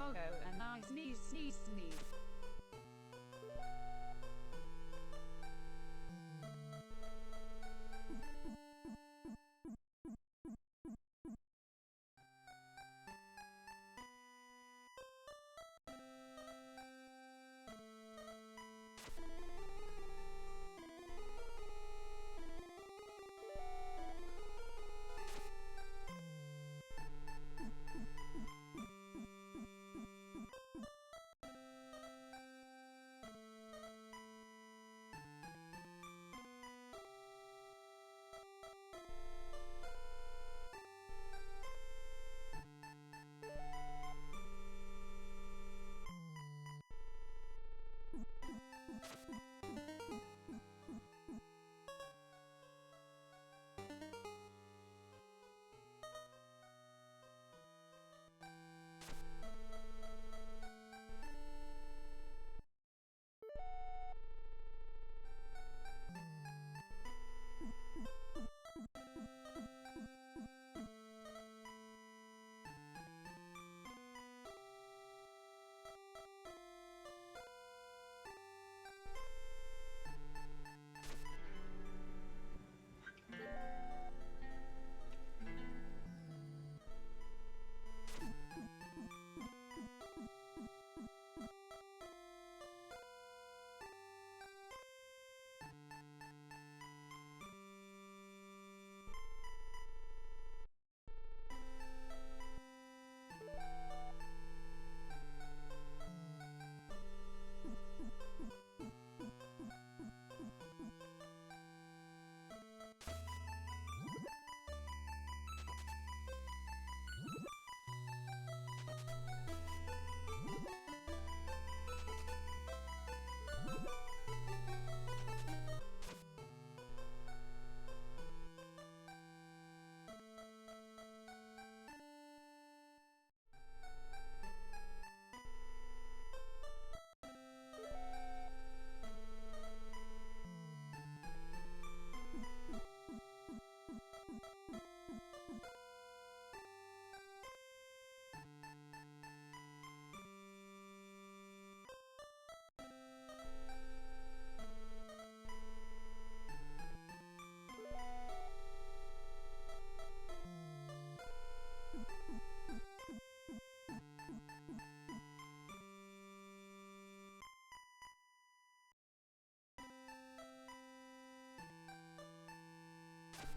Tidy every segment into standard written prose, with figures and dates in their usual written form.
doggo and I sneeze sneeze sneeze.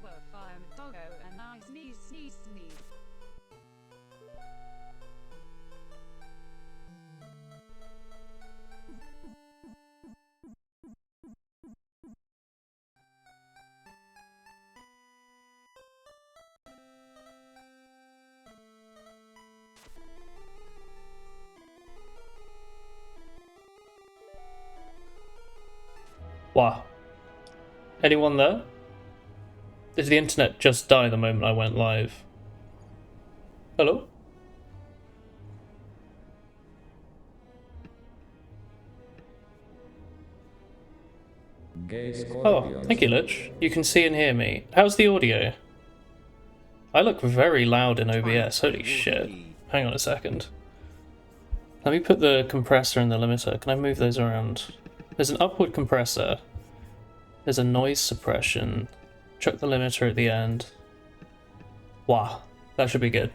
Well, I'm a doggo and I sneeze sneeze sneeze. Wow. Anyone there? Did the internet just die the moment I went live? Hello? Oh, thank you, Lich. You can see and hear me. How's the audio? I look very loud in OBS, holy shit. Hang on a second. Let me put the compressor and the limiter. Can I move those around? There's an upward compressor. There's a noise suppression. Chuck the limiter at the end. Wow, that should be good.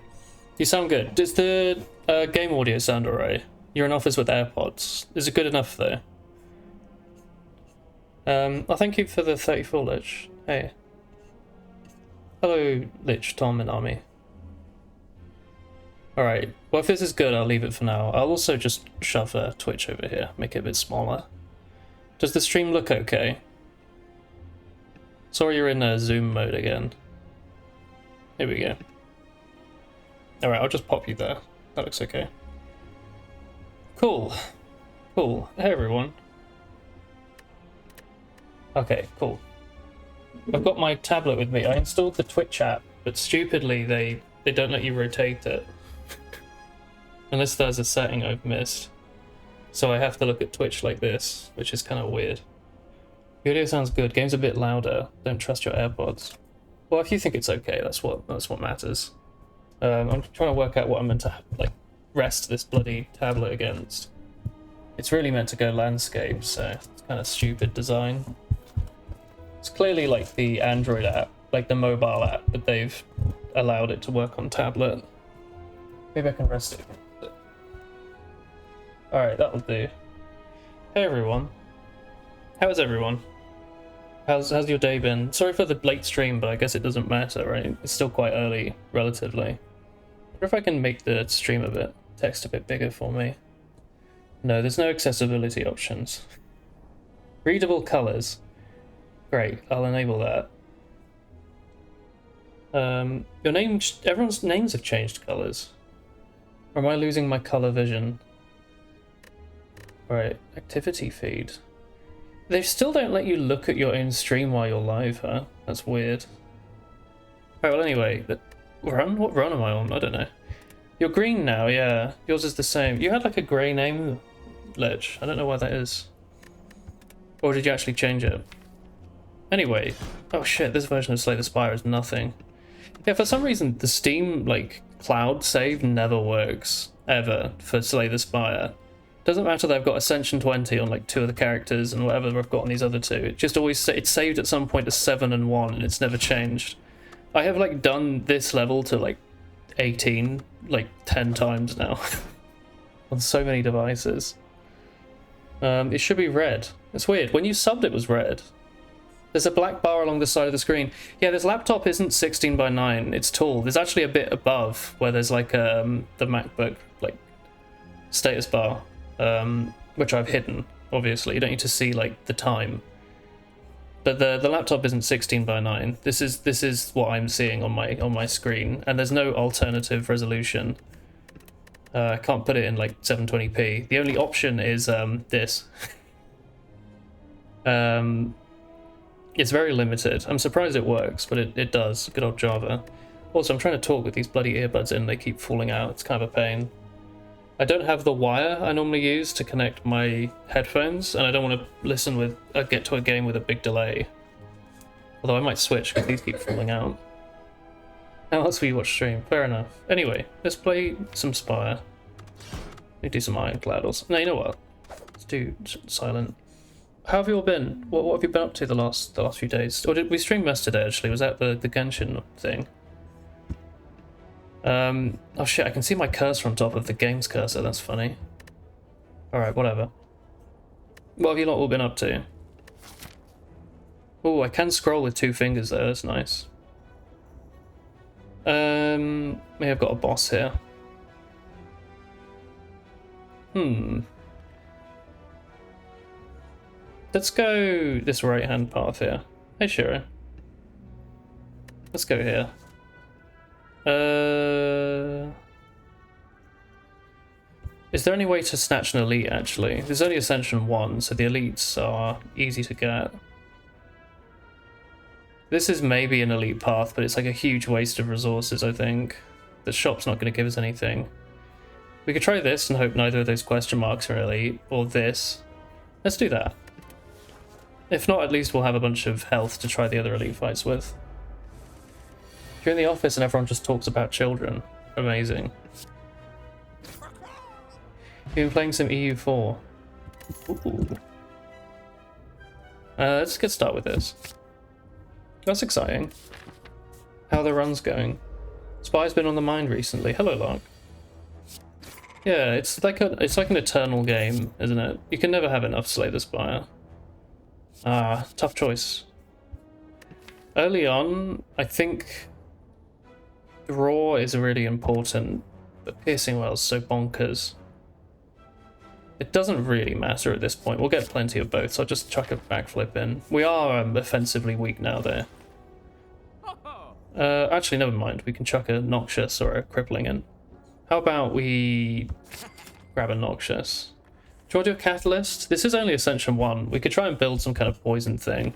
You sound good. Does the game audio sound alright? You're in office with AirPods. Is it good enough though? Well, thank you for the 34, Lich. Hey. Hello, Lich, Tom, and Army. Alright, well if this is good, I'll leave it for now. I'll also just shove Twitch over here, make it a bit smaller. Does the stream look okay? Sorry you're in zoom mode again. Here we go. Alright, I'll just pop you there. That looks okay. Cool. Cool. Hey everyone. Okay, cool. I've got my tablet with me. I installed the Twitch app, but stupidly they don't let you rotate it. Unless there's a setting I've missed. So I have to look at Twitch like this, which is kind of weird. The audio sounds good. Game's a bit louder. Don't trust your AirPods. Well, if you think it's okay, that's what matters. I'm trying to work out what I'm meant to rest this bloody tablet against. It's really meant to go landscape, so it's kind of stupid design. It's clearly like the Android app, like the mobile app, but they've allowed it to work on tablet. Maybe I can rest it against it. Alright, that'll do. Hey everyone. How is everyone? How's your day been? Sorry for the late stream, but I guess it doesn't matter, right? It's still quite early, relatively. I wonder if I can make the stream a bit, text a bit bigger for me. No, there's no accessibility options. Readable colors. Great, I'll enable that. Your name, everyone's names have changed colors. Or am I losing my color vision? Right, activity feed. They still don't let you look at your own stream while you're live, huh? That's weird. Right, well anyway, run? What run am I on? I don't know. You're green now, yeah. Yours is the same. You had like a grey name, Lich. I don't know why that is. Or did you actually change it? Anyway. Oh shit, this version of Slay the Spire is nothing. Yeah, for some reason the Steam, like, cloud save never works. Ever. For Slay the Spire. Doesn't matter that I've got Ascension 20 on like 2 of the characters and whatever I've got on these other 2. It just always, it's saved at some point to 7 and 1 and it's never changed. I have like done this level to like 18, like 10 times now. On so many devices. It should be red. It's weird. When you subbed it was red. There's a black bar along the side of the screen. Yeah, this laptop isn't 16 by 9. It's tall. There's actually a bit above where there's like the MacBook like status bar. Which I've hidden, obviously. You don't need to see like the time. But the laptop isn't 16 by 9. This is what I'm seeing on my screen, and there's no alternative resolution. I can't put it in like 720p. The only option is this. It's very limited. I'm surprised it works, but it does. Good old Java. Also, I'm trying to talk with these bloody earbuds in. They keep falling out. It's kind of a pain. I don't have the wire I normally use to connect my headphones, and I don't want to listen with get to a game with a big delay. Although I might switch because these keep falling out. How else will you watch stream? Fair enough. Anyway, let's play some Spire. Let me do some Ironclad or something. No, you know what? Let's do Silent. How have you all been? What have you been up to the last few days? Or did we stream yesterday actually? Was that the Genshin thing? Oh shit, I can see my cursor on top of the game's cursor, that's funny. Alright, whatever. What have you lot all been up to? Oh, I can scroll with 2 fingers though, that's nice. Maybe I've got a boss here. Let's go this right-hand path here. Hey, Shiro. Let's go here. Is there any way to snatch an elite, actually? There's only Ascension 1, so the elites are easy to get. This is maybe an elite path, but it's like a huge waste of resources, I think. The shop's not going to give us anything. We could try this and hope neither of those question marks are elite, or this. Let's do that. If not, at least we'll have a bunch of health to try the other elite fights with. You're in the office and everyone just talks about children. Amazing. You've been playing some EU4. Ooh. Let's get started with this. That's exciting. How are the runs going? Spire's been on the mind recently. Hello, Lark. Yeah, it's like an eternal game, isn't it? You can never have enough Slay the Spire. Ah, tough choice. Early on, I think Raw is really important, but Piercing Well's so bonkers. It doesn't really matter at this point. We'll get plenty of both, so I'll just chuck a backflip in. We are offensively weak now, though. Actually, never mind. We can chuck a Noxious or a Crippling in. How about we grab a Noxious? Do you want to do a Catalyst? This is only Ascension 1. We could try and build some kind of poison thing.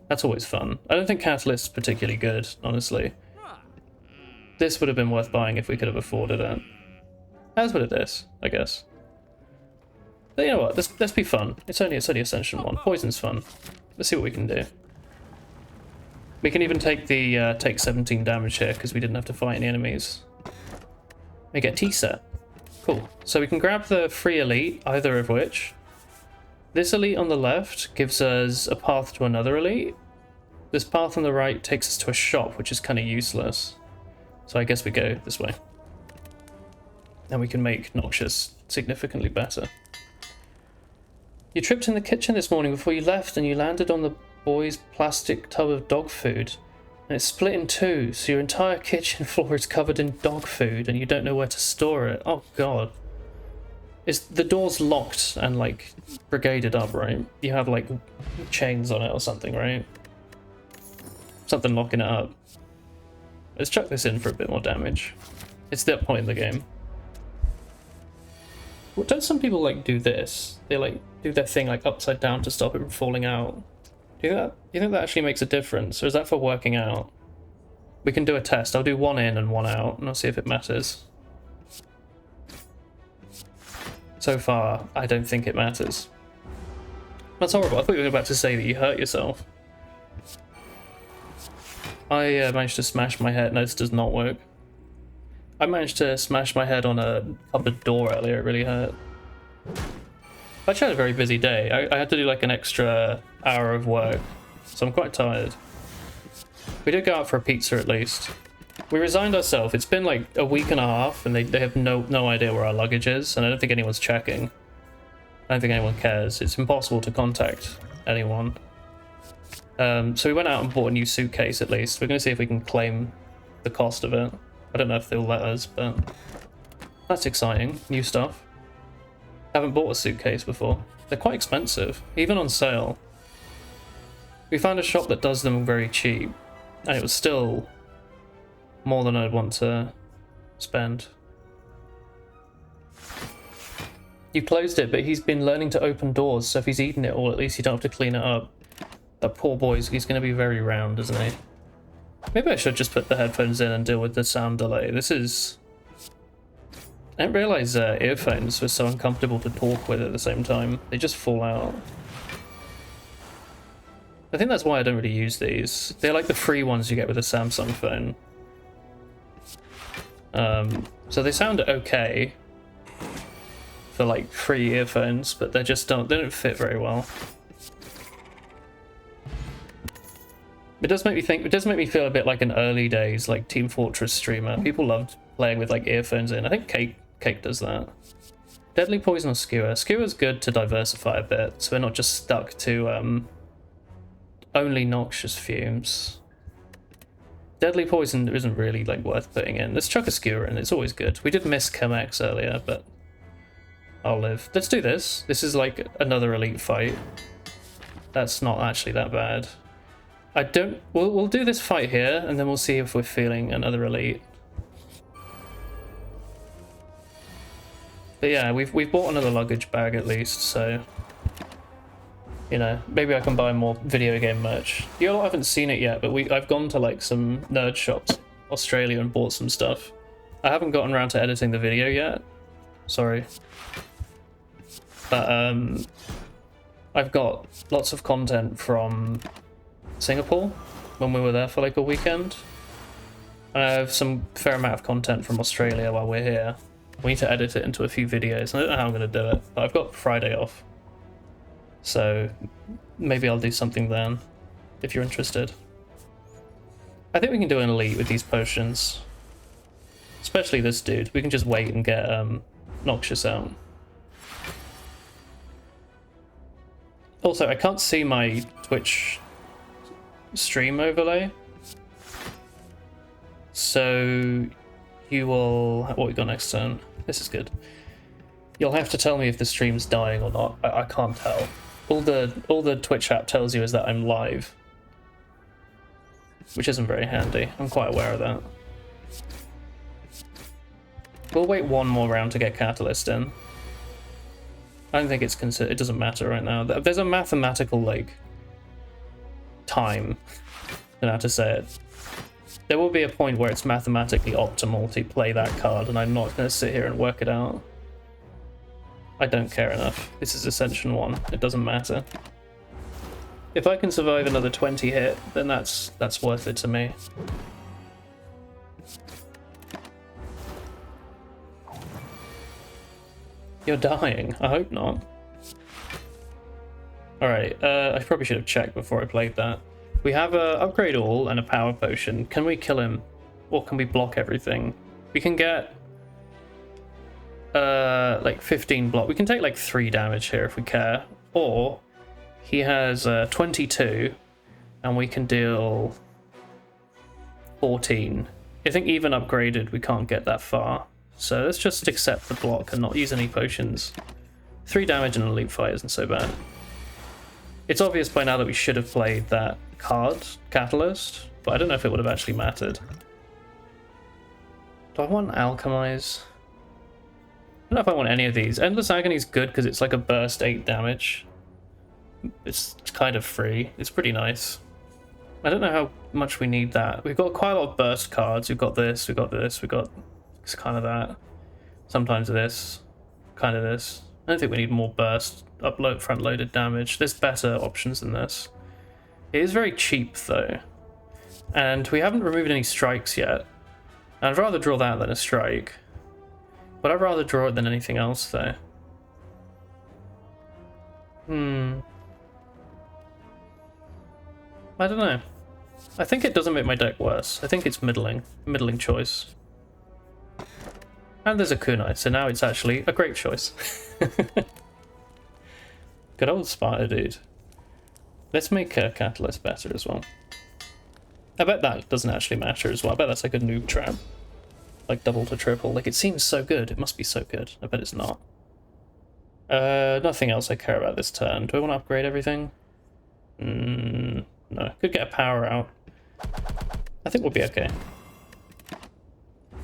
That's always fun. I don't think Catalyst's particularly good, honestly. This would have been worth buying if we could have afforded it. As would this, I guess. But you know what? Let's be fun. It's only Ascension 1. Poison's fun. Let's see what we can do. We can even take the take 17 damage here because we didn't have to fight any enemies. We get T-set. Cool. So we can grab the free elite, either of which. This elite on the left gives us a path to another elite. This path on the right takes us to a shop, which is kind of useless. So I guess we go this way. And we can make Noxious significantly better. You tripped in the kitchen this morning before you left and you landed on the boy's plastic tub of dog food. And it's split in two, so your entire kitchen floor is covered in dog food and you don't know where to store it. Oh god. The door's locked and like brigaded up, right? You have like chains on it or something, right? Something locking it up. Let's chuck this in for a bit more damage. It's that point in the game. Well, don't some people like do this? They like do their thing like upside down to stop it from falling out. Do you think that actually makes a difference, or is that for working out? We can do a test. I'll do one in and one out, and I'll see if it matters. So far, I don't think it matters. That's horrible. I thought you were about to say that you hurt yourself. I managed to smash my head. No, this does not work. I managed to smash my head on a cupboard door earlier. It really hurt. I actually had a very busy day. I had to do like an extra hour of work, so I'm quite tired. We did go out for a pizza at least. We resigned ourselves. It's been like a week and a half, and they have no idea where our luggage is, and I don't think anyone's checking. I don't think anyone cares. It's impossible to contact anyone. So we went out and bought a new suitcase at least. We're going to see if we can claim the cost of it. I don't know if they'll let us, but that's exciting. New stuff. Haven't bought a suitcase before. They're quite expensive, even on sale. We found a shop that does them very cheap, and it was still more than I'd want to spend. You closed it, but he's been learning to open doors, so if he's eaten it all, at least you don't have to clean it up. That poor boy's, he's going to be very round, isn't he? Maybe I should just put the headphones in and deal with the sound delay. This is... I didn't realise earphones were so uncomfortable to talk with at the same time. They just fall out. I think that's why I don't really use these. They're like the free ones you get with a Samsung phone. So they sound okay for like free earphones, but they don't fit very well. It does make me feel a bit like an early days like Team Fortress streamer. People loved playing with like earphones in. I think Cake does that. Deadly Poison or Skewer. Skewer's good to diversify a bit, so we're not just stuck to only Noxious Fumes. Deadly Poison isn't really like worth putting in. Let's chuck a Skewer in, it's always good. We did miss Chemex earlier, but I'll live. Let's do this. This is like another elite fight. That's not actually that bad. We'll do this fight here, and then we'll see if we're feeling another elite. But yeah, we've bought another luggage bag at least, so you know, maybe I can buy more video game merch. You all haven't seen it yet, but I've gone to like some nerd shops in Australia and bought some stuff. I haven't gotten around to editing the video yet. Sorry. But I've got lots of content from Singapore when we were there for like a weekend. And I have some fair amount of content from Australia while we're here. We need to edit it into a few videos. I don't know how I'm going to do it, but I've got Friday off. So maybe I'll do something then, if you're interested. I think we can do an elite with these potions. Especially this dude. We can just wait and get Noxious out. Also, I can't see my Twitch stream overlay. So you will... What we got next turn? This is good. You'll have to tell me if the stream's dying or not. I can't tell. All the Twitch app tells you is that I'm live, which isn't very handy. I'm quite aware of that. We'll wait one more round to get Catalyst in. I don't think it's it doesn't matter right now. There's a mathematical like time. I don't know how to say it. There will be a point where it's mathematically optimal to play that card, and I'm not going to sit here and work it out. I don't care enough. This is Ascension 1. It doesn't matter. If I can survive another 20 hit, then that's worth it to me. You're dying. I hope not. Alright, I probably should have checked before I played that. We have a upgrade all and a power potion. Can we kill him? Or can we block everything? We can get like 15 block. We can take like 3 damage here if we care. Or he has 22 and we can deal 14. I think even upgraded we can't get that far. So let's just accept the block and not use any potions. 3 damage in an elite fight isn't so bad. It's obvious by now that we should have played that card, Catalyst, but I don't know if it would have actually mattered. Do I want Alchemize? I don't know if I want any of these. Endless Agony is good because it's like a burst 8 damage. It's kind of free. It's pretty nice. I don't know how much we need that. We've got quite a lot of burst cards. We've got this, we've got this, we've got kind of that. Sometimes this, kind of this. I don't think we need more burst, front-loaded damage. There's better options than this. It is very cheap though. And we haven't removed any strikes yet. I'd rather draw that than a strike. But I'd rather draw it than anything else though. I don't know. I think it doesn't make my deck worse. I think it's middling. Middling choice. And there's a kunai, so now it's actually a great choice. Good old Spire, dude. Let's make Catalyst better as well. I bet that doesn't actually matter as well. I bet that's like a noob trap. Like double to triple. Like it seems so good. It must be so good. I bet it's not. Nothing else I care about this turn. Do I want to upgrade everything? No. Could get a power out. I think we'll be okay.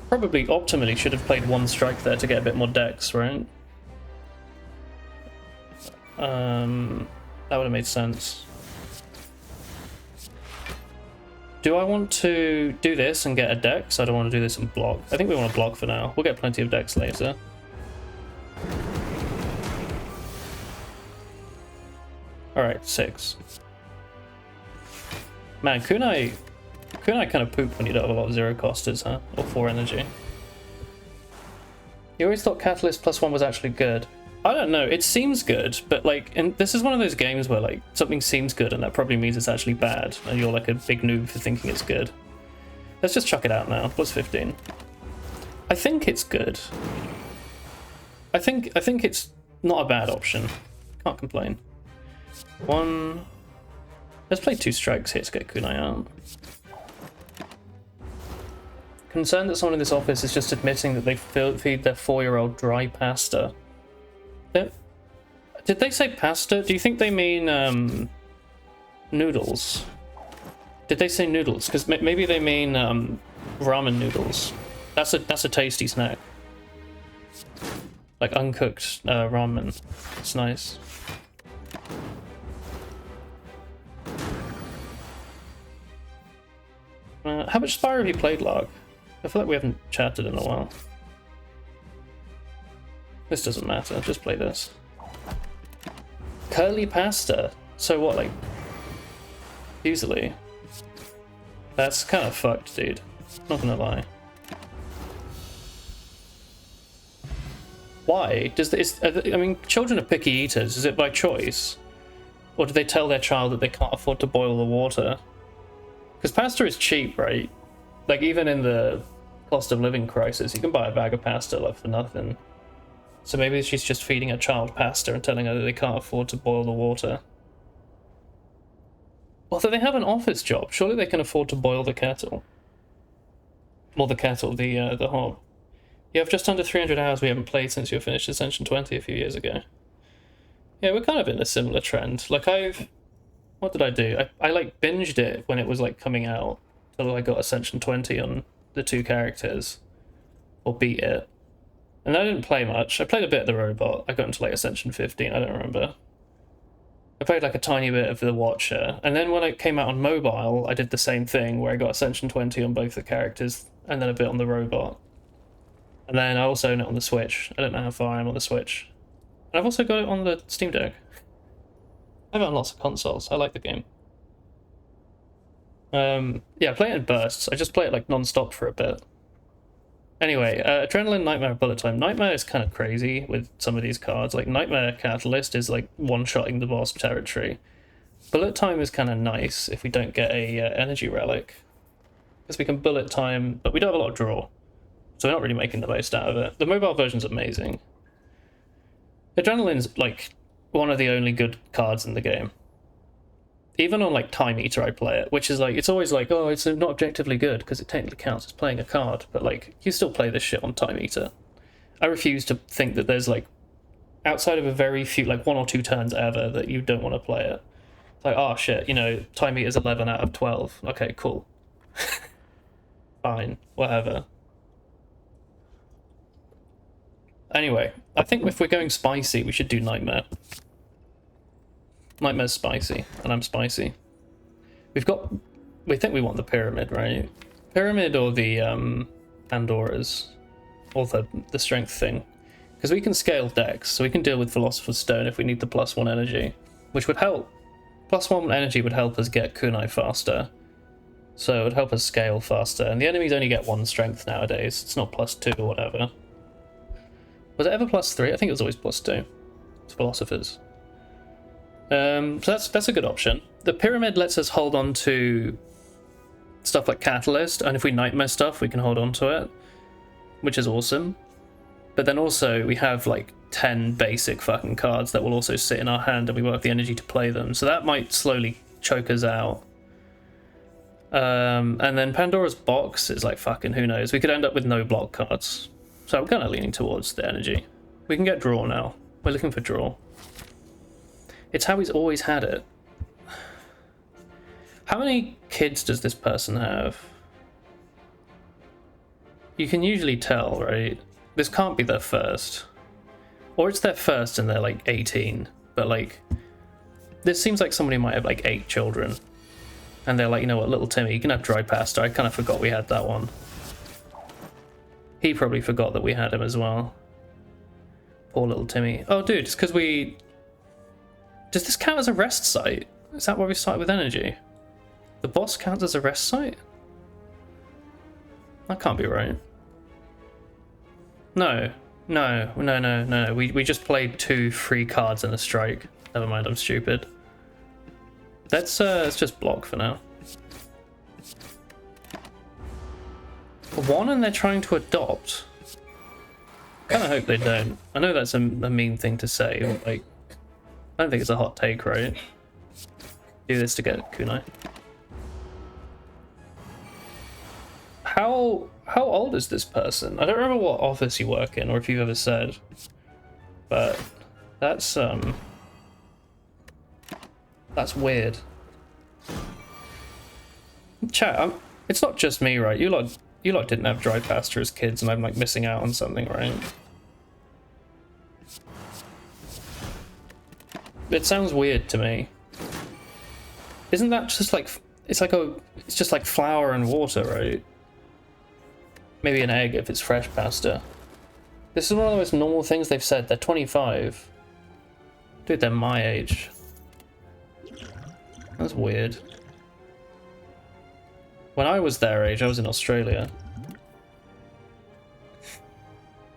Probably optimally should have played 1 strike there to get a bit more dex, right? That would have made sense. Do I want to do this and get a dex? I don't want to do this and block. I think we want to block for now. We'll get plenty of dex later. Alright, 6. Man, kunai kind of poop when you don't have a lot of 0-costers, huh? Or 4 energy. You always thought Catalyst +1 was actually good. I don't know, it seems good, but like, and this is one of those games where like, something seems good and that probably means it's actually bad, and you're like a big noob for thinking it's good. Let's just chuck it out now, +15. I think it's good. I think it's not a bad option. Can't complain. 1... Let's play 2 strikes here to get kunai out. Concerned that someone in this office is just admitting that they feed their 4-year-old dry pasta. Did they say pasta? Do you think they mean noodles? Did they say noodles? Because maybe they mean ramen noodles. That's a tasty snack. Like uncooked ramen. It's nice. How much Spire have you played, Lark? I feel like we haven't chatted in a while. This doesn't matter, just play this. Curly pasta? So what, like... Easily. That's kind of fucked, dude. Not gonna lie. Why? I mean, children are picky eaters. Is it by choice? Or do they tell their child that they can't afford to boil the water? Because pasta is cheap, right? Like, even in the cost of living crisis, you can buy a bag of pasta like for nothing. So maybe she's just feeding her child pasta and telling her that they can't afford to boil the water. Although they have an office job, surely they can afford to boil the kettle. Or the kettle, the hob. You have just under 300 hours we haven't played since you finished Ascension 20 a few years ago. Yeah, we're kind of in a similar trend. Like what did I do? I like binged it when it was like coming out. Till I got Ascension 20 on the 2 characters. Or beat it. And I didn't play much. I played a bit of the robot. I got into like Ascension 15, I don't remember. I played like a tiny bit of the Watcher. And then when it came out on mobile, I did the same thing where I got Ascension 20 on both the characters and then a bit on the robot. And then I also own it on the Switch. I don't know how far I am on the Switch. And I've also got it on the Steam Deck. I have it on lots of consoles. I like the game. Yeah, I play it in bursts. I just play it like non-stop for a bit. Anyway, Adrenaline, Nightmare, Bullet Time. Nightmare is kind of crazy with some of these cards. Like, Nightmare Catalyst is like one-shotting the boss territory. Bullet Time is kind of nice if we don't get a energy relic. Because we can bullet time, but we don't have a lot of draw. So we're not really making the most out of it. The mobile version's amazing. Adrenaline's like one of the only good cards in the game. Even on like Time Eater I play it, which is like, it's always like, oh, it's not objectively good because it technically counts as playing a card, but like, you still play this shit on Time Eater. I refuse to think that there's like, outside of a very few, like 1 or 2 turns ever, that you don't want to play it. It's like, oh shit, you know, Time Eater's 11 out of 12. Okay, cool. Fine, whatever. Anyway, I think if we're going spicy, we should do Nightmare. Nightmare's spicy, and I'm spicy. We think we want the Pyramid, right? Pyramid or the Pandora's, or the strength thing. Because we can scale decks, so we can deal with Philosopher's Stone if we need the +1 energy, which would help. +1 energy would help us get kunai faster. So it would help us scale faster, and the enemies only get 1 strength nowadays. It's not +2 or whatever. Was it ever +3? I think it was always +2. It's Philosophers. So that's a good option. The Pyramid lets us hold on to stuff like Catalyst, and if we Nightmare stuff, we can hold on to it, which is awesome. But then also, we have like 10 basic fucking cards that will also sit in our hand, and we won't have the energy to play them, so that might slowly choke us out. And then Pandora's Box is like fucking who knows. We could end up with no block cards. So I'm kind of leaning towards the energy. We can get draw now. We're looking for draw. It's how he's always had it. How many kids does this person have? You can usually tell, right? This can't be their first. Or it's their first and they're like 18. But like, this seems like somebody might have like 8 children. And they're like, you know what, little Timmy, you can have dry pasta. I kind of forgot we had that one. He probably forgot that we had him as well. Poor little Timmy. Oh, dude, it's because we... Does this count as a rest site? Is that why we started with energy? The boss counts as a rest site? That can't be right. No. No. We just played 2 free cards and a strike. Never mind, I'm stupid. Let's just block for now. 1 and they're trying to adopt. Kind of hope they don't. I know that's a mean thing to say, but like, I don't think it's a hot take, right? Do this to get kunai. How old is this person? I don't remember what office you work in, or if you've ever said, but that's weird. Chat, it's not just me, right? You lot didn't have dry pasta as kids, and I'm like missing out on something, right? It sounds weird to me. Isn't that just like, it's just like flour and water, right? Maybe an egg if it's fresh pasta. This is one of the most normal things they've said. They're 25. Dude, they're my age. That's weird. When I was their age, I was in Australia.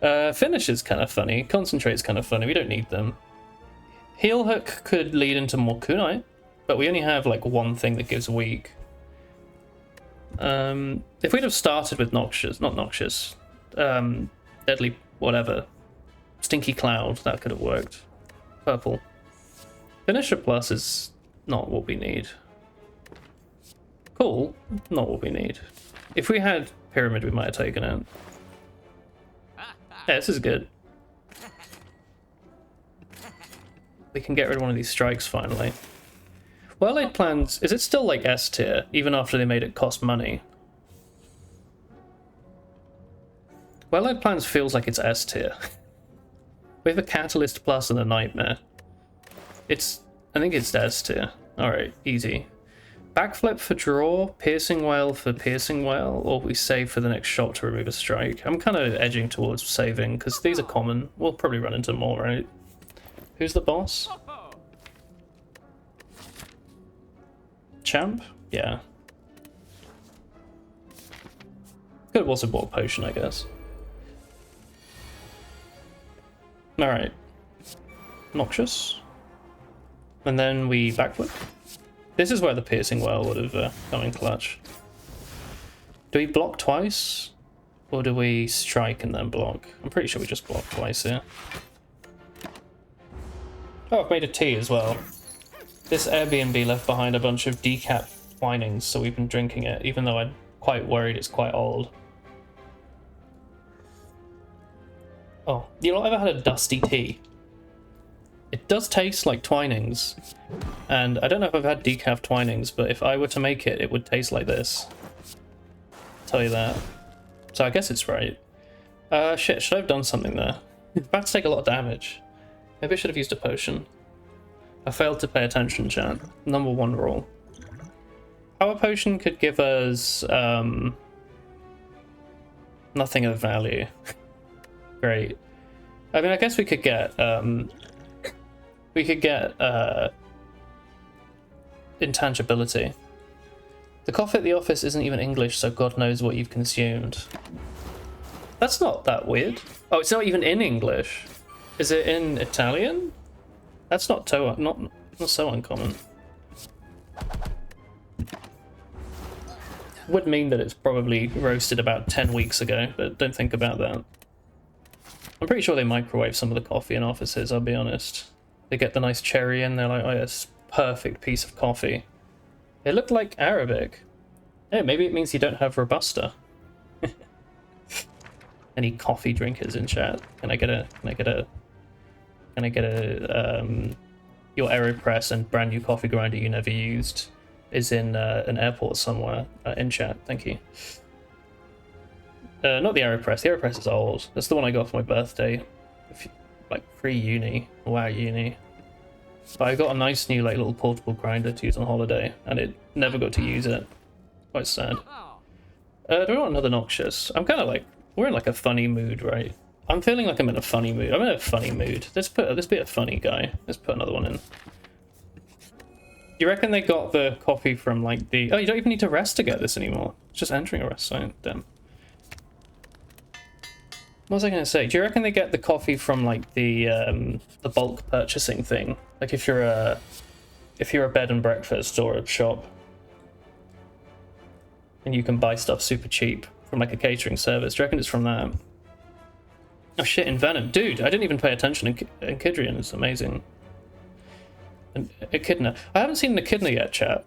Finish is kind of funny. Concentrate's kind of funny. We don't need them. Heel hook could lead into more kunai, but we only have like 1 thing that gives weak. If we'd have started with deadly whatever, stinky cloud, that could have worked. Purple. Finisher plus is not what we need. Cool, not what we need. If we had Pyramid, we might have taken it. Yeah, this is good. We can get rid of one of these strikes finally. Well-laid plans, is it still like S tier, even after they made it cost money? Well-laid plans feels like it's S tier. We have a Catalyst Plus and a Nightmare. I think it's S tier. Alright, easy. Backflip for draw, Piercing Whale for Piercing Whale, or we save for the next shot to remove a strike. I'm kind of edging towards saving, because these are common. We'll probably run into more, right? Who's the boss? Champ? Yeah. Could have also bought a potion, I guess. Alright. Noxious. And then we backflip. This is where the piercing well would have come in clutch. Do we block twice? Or do we strike and then block? I'm pretty sure we just block twice here. Oh, I've made a tea as well. This Airbnb left behind a bunch of decaf Twinings, so we've been drinking it, even though I'm quite worried it's quite old. Oh, you know, ever had a dusty tea? It does taste like Twinings, and I don't know if I've had decaf Twinings, but if I were to make it, it would taste like this. I'll tell you that. So I guess it's right. Shit, should I have done something there? It's about to take a lot of damage. Maybe I should have used a potion. I failed to pay attention, chat. Number 1 rule. Power potion could give us nothing of value. Great. I mean, I guess we could get intangibility. The coffee at the office isn't even English, so God knows what you've consumed. That's not that weird. Oh, it's not even in English. Is it in Italian? That's not so uncommon. Would mean that it's probably roasted about 10 weeks ago, but don't think about that. I'm pretty sure they microwave some of the coffee in offices, I'll be honest. They get the nice cherry in, they're like, oh, yes, perfect piece of coffee. It looked like Arabic. Yeah, maybe it means you don't have Robusta. Any coffee drinkers in chat? Can I get a your AeroPress and brand new coffee grinder you never used is in an airport somewhere in chat, thank you. Not the AeroPress. The AeroPress is old. That's the one I got for my birthday, like pre-uni. Wow, uni. But I got a nice new like little portable grinder to use on holiday, and it never got to use it. Quite sad. Do we want another Noxious? I'm kind of like, we're in like a funny mood, right? I'm feeling like I'm in a funny mood. I'm in a funny mood. Let's be a funny guy. Let's put another one in. Do you reckon they got the coffee from like the... Oh, you don't even need to rest to get this anymore. It's just entering a rest zone. Damn. What was I going to say? Do you reckon they get the coffee from like the bulk purchasing thing? Like if you're a bed and breakfast or a shop, and you can buy stuff super cheap from like a catering service. Do you reckon it's from that? Oh shit, in Venom. Dude, I didn't even pay attention in Kidrian. It's amazing. And Echidna. I haven't seen an Echidna yet, chat.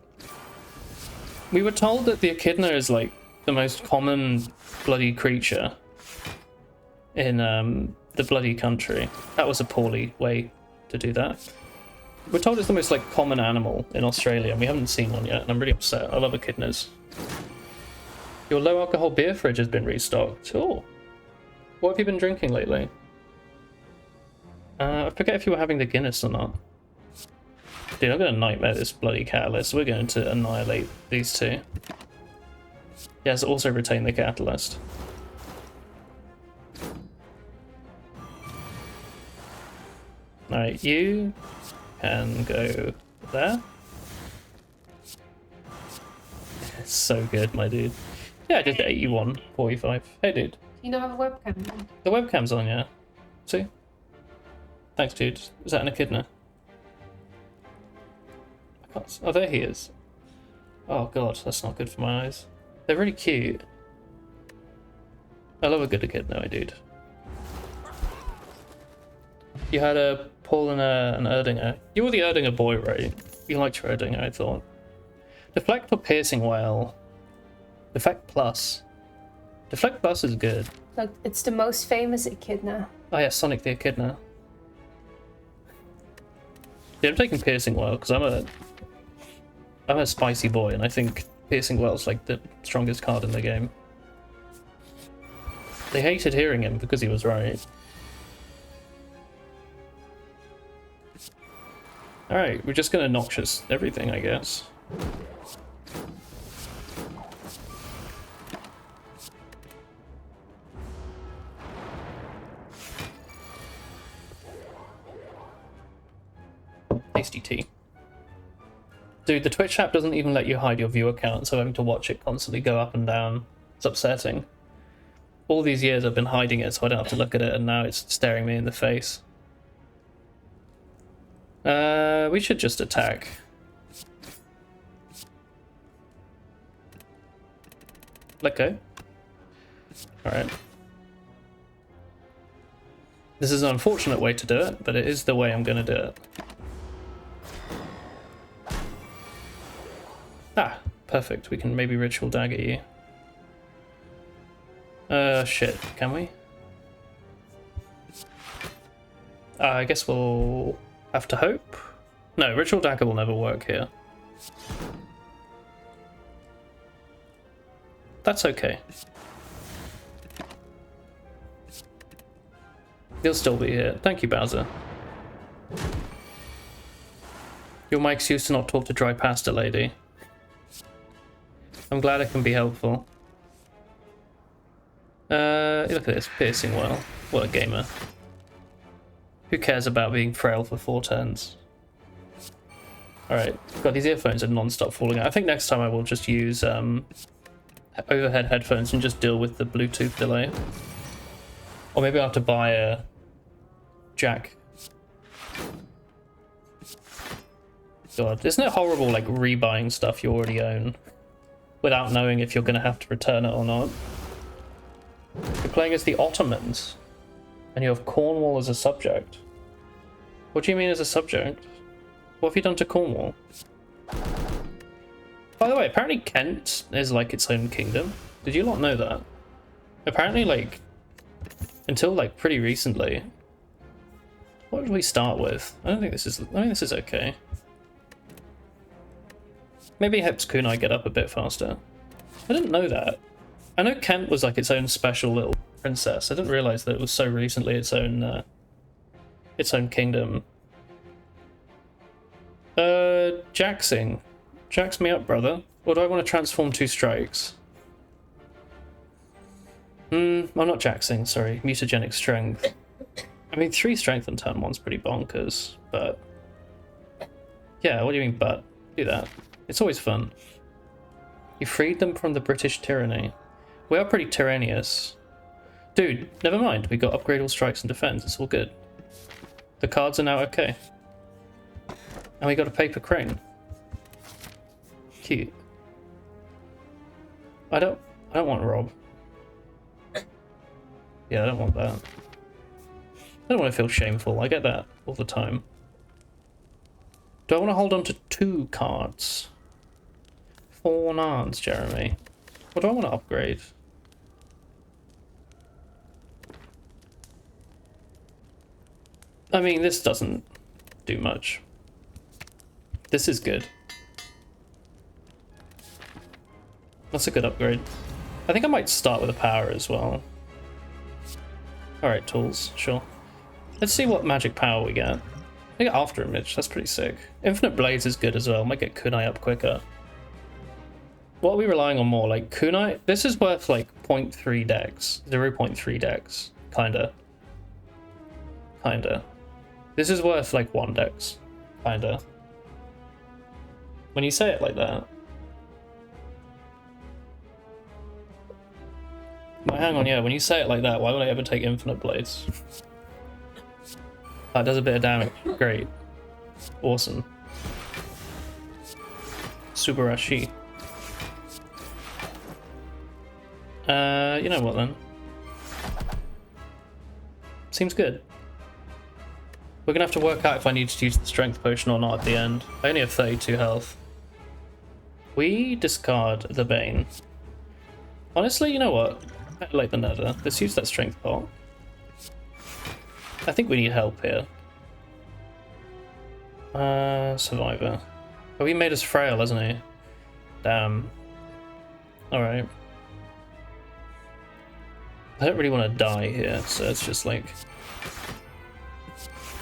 We were told that the Echidna is like the most common bloody creature in the bloody country. That was a poorly way to do that. We're told it's the most like common animal in Australia, and we haven't seen one yet, and I'm really upset. I love echidnas. Your low alcohol beer fridge has been restocked. Oh. What have you been drinking lately? I forget if you were having the Guinness or not. Dude, I'm gonna nightmare this bloody catalyst. We're going to annihilate these two. Yes, also retain the catalyst. Alright, you can go there. It's so good, my dude. Yeah, I did 81.45. Hey, dude. You don't have a webcam on? The webcam's on, yeah. See? Thanks, dude. Is that an echidna? I can't... Oh, there he is. Oh, God, that's not good for my eyes. They're really cute. I love a good echidna, dude. You had a Paul and an Erdinger. You were the Erdinger boy, right? You liked your Erdinger, I thought. Deflect or piercing well? Deflect plus. Deflect plus is good. Look, it's the most famous echidna. Oh yeah, Sonic the Echidna. Yeah, I'm taking piercing well because I'm a spicy boy, and I think piercing well is like the strongest card in the game. They hated hearing him because he was right. Alright, we're just gonna Noxious everything, I guess. Tasty tea. Dude, the Twitch app doesn't even let you hide your viewer count, so having to watch it constantly go up and down. It's upsetting. All these years I've been hiding it so I don't have to look at it, and now it's staring me in the face. We should just attack. Let go. Alright. This is an unfortunate way to do it, but it is the way I'm gonna do it. Ah, perfect. We can maybe ritual dagger you. Shit. Can we? I guess we'll have to hope. No, ritual dagger will never work here. That's okay. He'll still be here. Thank you, Bowser. You're my excuse to not talk to dry pasta lady. I'm glad I can be helpful. Look at this, piercing well. What a gamer. Who cares about being frail for 4 turns? Alright, God, these earphones are non-stop falling out. I think next time I will just use overhead headphones and just deal with the Bluetooth delay. Or maybe I'll have to buy a jack. God, isn't it horrible, like, rebuying stuff you already own without knowing if you're going to have to return it or not? You're playing as the Ottomans, and you have Cornwall as a subject. What do you mean as a subject? What have you done to Cornwall? By the way, apparently Kent is like its own kingdom. Did you not know that? Apparently, like, until like pretty recently. What did we start with? I think this is okay. Maybe helps Kunai get up a bit faster. I didn't know that. I know Kent was like its own special little princess. I didn't realize that it was so recently its own kingdom. Jaxing. Jax me up, brother. Or do I want to transform 2 strikes? I'm not jaxing, sorry. Mutagenic strength. I mean, 3 strength on turn 1's pretty bonkers, but... Yeah, what do you mean, but? Do that. It's always fun. You freed them from the British tyranny. We are pretty tyrannous. Dude, never mind. We got upgrade all strikes and defense. It's all good. The cards are now okay. And we got a paper crane. Cute. I don't want Rob. Yeah, I don't want that. I don't want to feel shameful. I get that all the time. Do I want to hold on to 2 cards? 4 nards, Jeremy. What do I want to upgrade? I mean, this doesn't do much. This is good. That's a good upgrade. I think I might start with a power as well. Alright, tools, sure. Let's see what magic power we get. I get After Image, that's pretty sick. Infinite Blades is good as well, might get Kunai up quicker. What are we relying on more? Like, Kunai? This is worth like 0.3 dex. 0.3 dex. Kinda. This is worth like 1 dex. Kinda. When you say it like that. Well, hang on, yeah, when you say it like that, why would I ever take Infinite Blades? That does a bit of damage. Great. Awesome. Subarashi. You know what then? Seems good. We're gonna have to work out if I need to use the strength potion or not at the end. I only have 32 health. We discard the Bane. Honestly, you know what? Better late than never. Let's use that strength pot. I think we need help here. Survivor. Oh, he made us frail, hasn't he? Damn. Alright. I don't really want to die here, so it's just like...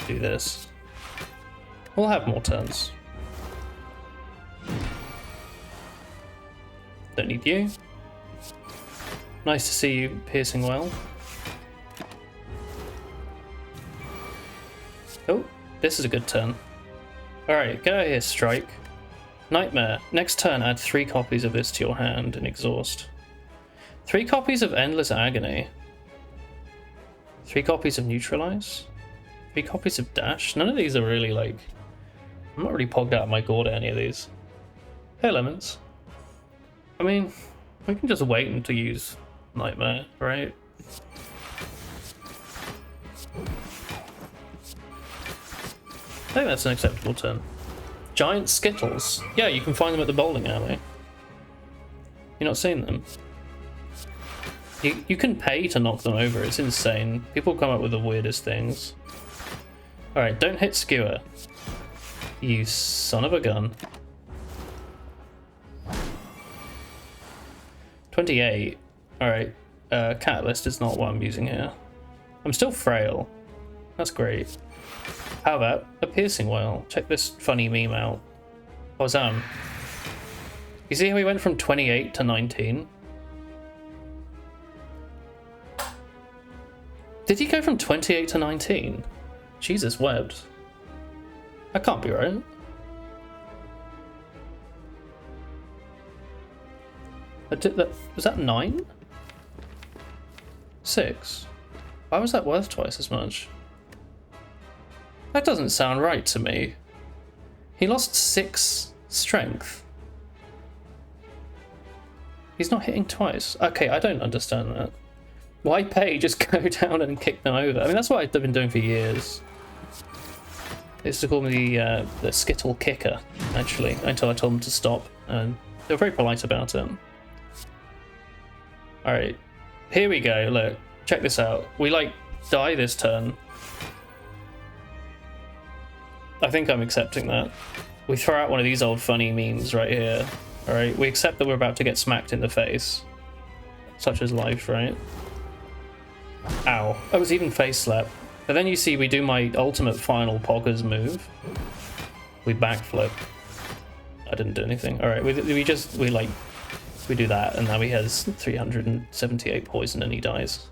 do this. We'll have more turns. Don't need you. Nice to see you piercing well. Oh, this is a good turn. Alright, get out of here, Strike. Nightmare. Next turn, add 3 copies of this to your hand and exhaust. 3 copies of Endless Agony. 3 copies of Neutralize. 3 copies of Dash. None of these are really, like, I'm not really pogged out of my gourd at any of these. Hey, Lemons. I mean, we can just wait until use Nightmare, right? I think that's an acceptable turn. Giant Skittles. Yeah, you can find them at the bowling alley. You're not seeing them? You can pay to knock them over. It's insane. People come up with the weirdest things. Alright, don't hit Skewer. You son of a gun. 28. Alright. Catalyst is not what I'm using here. I'm still frail. That's great. How about a piercing whale? Check this funny meme out. Ozam. You see how he went from 28 to 19? Did he go from 28 to 19? Jesus webbed. That can't be right. Was that 9? 6? Why was that worth twice as much? That doesn't sound right to me. He lost 6 strength. He's not hitting twice. Okay, I don't understand that. Why pay? Just go down and kick them over. I mean, that's what I've been doing for years. They used to call me the Skittle Kicker, actually, until I told them to stop, and they were very polite about it. Alright, here we go, look, check this out. We, like, die this turn. I think I'm accepting that. We throw out one of these old funny memes right here. Alright, we accept that we're about to get smacked in the face. Such as life, right? Ow. I was even face slap. But then you see we do my ultimate final Poggers move. We backflip. I didn't do anything. Alright, we do that, and now he has 378 poison and he dies.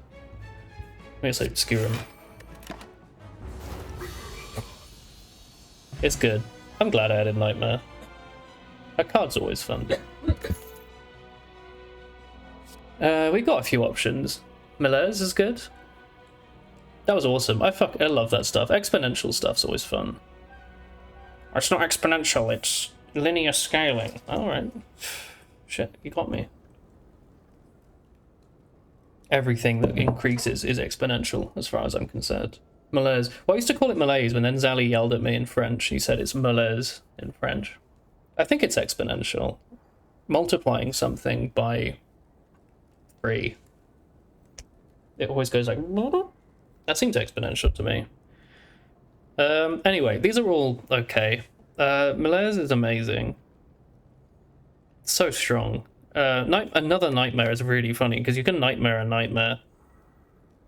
I guess I'd skewer him. It's good. I'm glad I added Nightmare. That card's always fun. We got a few options. Malaise is good. That was awesome. I love that stuff. Exponential stuff's always fun. It's not exponential, it's linear scaling. Alright. Shit, you got me. Everything that increases is exponential, as far as I'm concerned. Malaise. Well, I used to call it malaise, but then Zally yelled at me in French. He said it's malaise in French. I think it's exponential. Multiplying something by 3. It always goes like... That seems exponential to me. Anyway, these are all okay. Malaise is amazing. So strong. Another Nightmare is really funny, because you can Nightmare a Nightmare,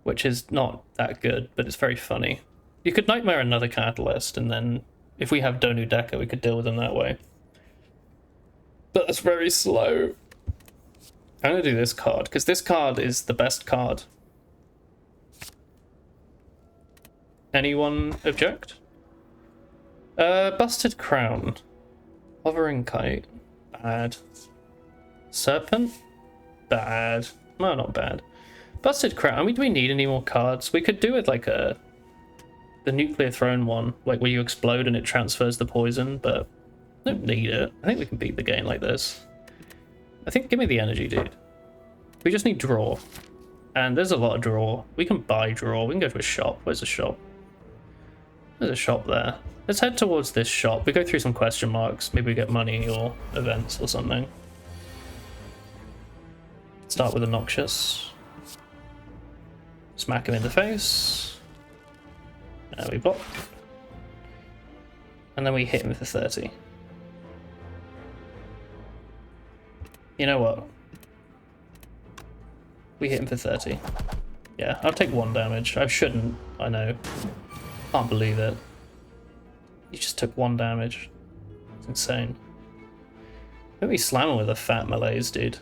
which is not that good, but it's very funny. You could Nightmare another Catalyst, and then if we have Donu Deca, we could deal with them that way. But that's very slow. I'm going to do this card, because this card is the best card. Anyone object? Busted Crown. Hovering Kite. Bad. Serpent? Bad. No, not bad. Busted Crown. I mean, do we need any more cards? We could do it like the Nuclear Throne one, like where you explode and it transfers the poison, but I don't need it. I think we can beat the game like this. I think, give me the energy, dude. We just need draw. And there's a lot of draw. We can buy draw. We can go to a shop. Where's the shop? There's a shop there. Let's head towards this shop. We go through some question marks. Maybe we get money or events or something. Start with a Noxious. Smack him in the face. There we block. And then we hit him for 30. You know what? We hit him for 30. Yeah, I'll take 1 damage. I shouldn't, I know. Can't believe it. You just took 1 damage. It's insane. Maybe slam him with a fat malaise, dude.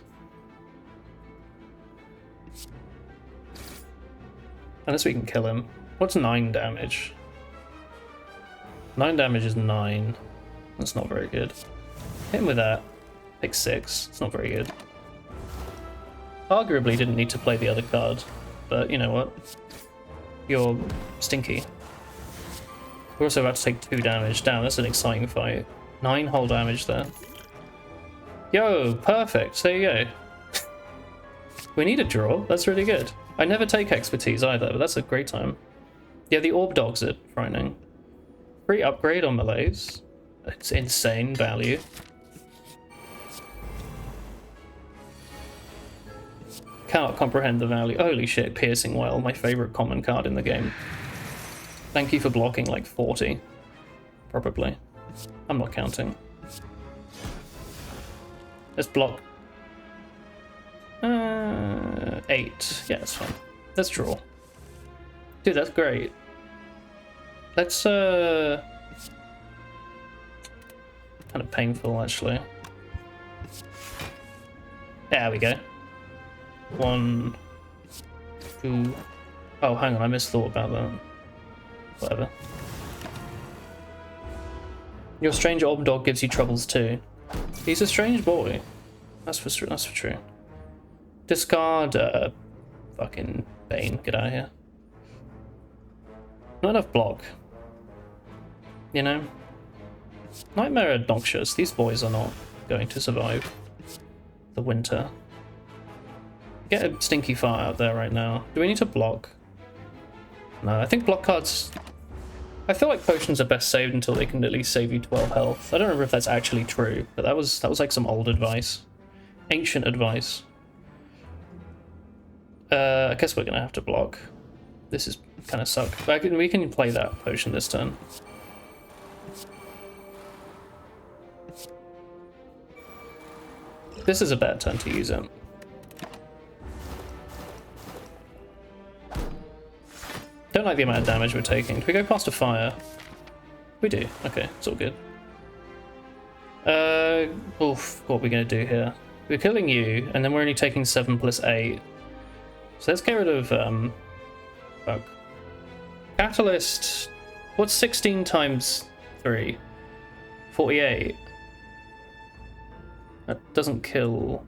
Unless we can kill him. What's 9 damage? 9 damage is 9. That's not very good. Hit him with that. Take 6. It's not very good. Arguably didn't need to play the other card, but you know what? You're stinky. We're also about to take 2 damage. Damn, that's an exciting fight. 9 whole damage there. Yo, perfect. There you go. We need a draw. That's really good. I never take expertise either, but that's a great time. Yeah, the orb dogs are frightening. Free upgrade on melees. It's insane value. Cannot comprehend the value. Holy shit, Piercing Well, my favorite common card in the game. Thank you for blocking like 40. Probably. I'm not counting. Let's block. 8. Yeah, it's fine. Let's draw. Dude, that's great. Let's kind of painful actually. There we go. 1, 2. Oh, hang on, I misthought about that. Whatever. Your strange orb dog gives you troubles too. He's a strange boy. That's for true. Discard fucking Bane. Get out of here. Not enough block. You know? Nightmare are noxious. These boys are not going to survive the winter. Get a stinky fart out there right now. Do we need to block? No, I think block cards... I feel like potions are best saved until they can at least save you 12 health. I don't remember if that's actually true, but that was like some old advice. Ancient advice. I guess we're gonna have to block. This is kind of suck. But we can play that potion this turn. This is a bad turn to use it. Don't like the amount of damage we're taking. Do we go past a fire? We do. Okay, it's all good. Oof, what are we gonna do here? We're killing you, and then we're only taking 7 plus 8. So let's get rid of fuck. Catalyst. What's 16 times 3? 48. That doesn't kill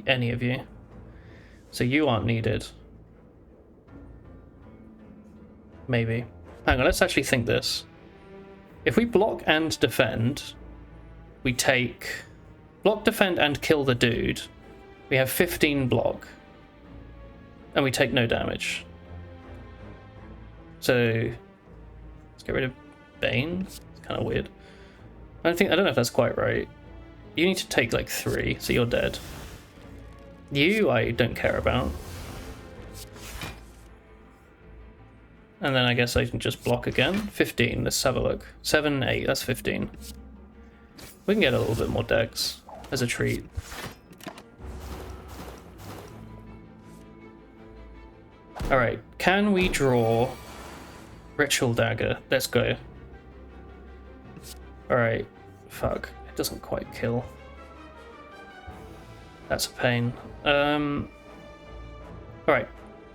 any of you. So you aren't needed. Maybe. Hang on, let's actually think this. If we block and defend, we take... Block, defend, and kill the dude. We have 15 block. And we take no damage. So... Let's get rid of Bane. It's kind of weird. I don't know if that's quite right. You need to take like 3, so you're dead. You, I don't care about. And then I guess I can just block again. 15, let's have a look. 7, 8, that's 15. We can get a little bit more dex as a treat. Alright, can we draw Ritual Dagger? Let's go. Alright, fuck. It doesn't quite kill. That's a pain. Alright,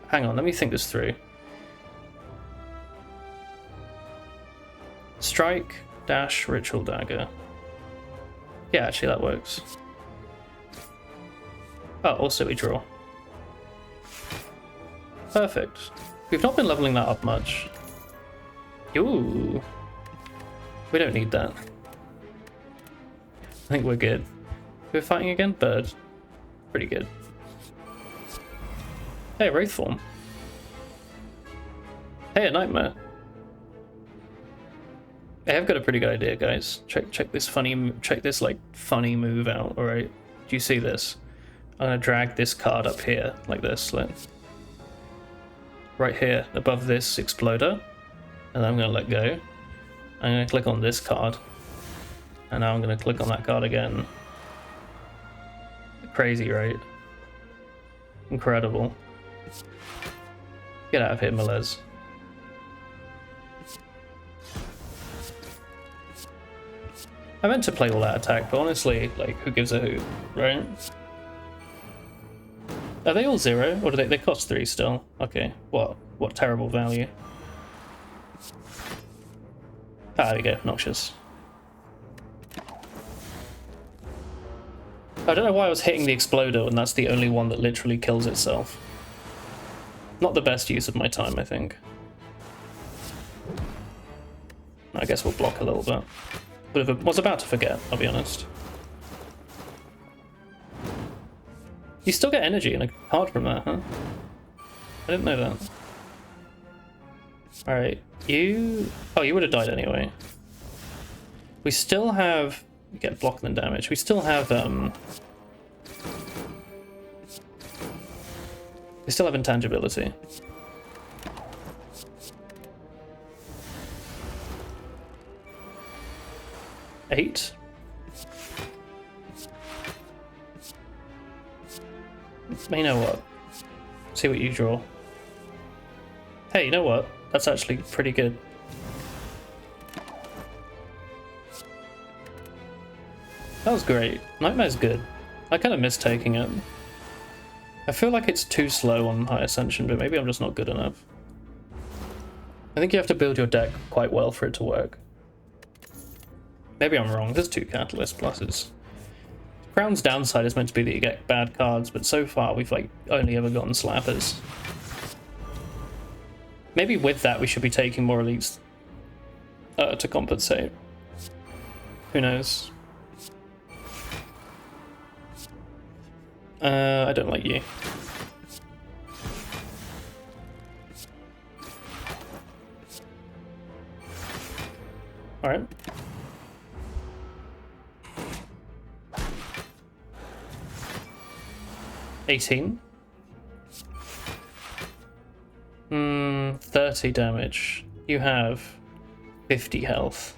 hang on, let me think this through. Strike, dash, Ritual Dagger. Yeah, actually that works. Oh, also we draw. Perfect. We've not been leveling that up much. Ooh. We don't need that. I think we're good. We're fighting again? Bird. Pretty good. Hey, Wraith Form. Hey, a Nightmare. Hey, I've got a pretty good idea, guys. Check this like funny move out. All right, do you see this? I'm gonna drag this card up here like this, like right here above this exploder, and I'm gonna let go. I'm gonna click on this card, and now I'm gonna click on that card again. Crazy, right? Incredible. Get out of here, Melez. I meant to play all that attack, but honestly, like, who gives a hoot, right? Are they all 0, or do they cost 3 still? Okay, what terrible value. Ah, there we go, noxious. I don't know why I was hitting the exploder when that's the only one that literally kills itself. Not the best use of my time, I think. I guess we'll block a little bit. But was about to forget, I'll be honest. You still get energy and a card from that, huh? I didn't know that. Alright, you... Oh, you would have died anyway. We still have... You get blockman damage. We still have, We still have intangibility. Eight. You know what? See what you draw. Hey, you know what? That's actually pretty good. That was great. Nightmare's good. I kind of miss taking it. I feel like it's too slow on High Ascension, but maybe I'm just not good enough. I think you have to build your deck quite well for it to work. Maybe I'm wrong. There's 2 Catalyst pluses. Crown's downside is meant to be that you get bad cards, but so far we've like only ever gotten slappers. Maybe with that we should be taking more elites to compensate. Who knows? I don't like you. Alright. $18. 30 damage. You have 50 health.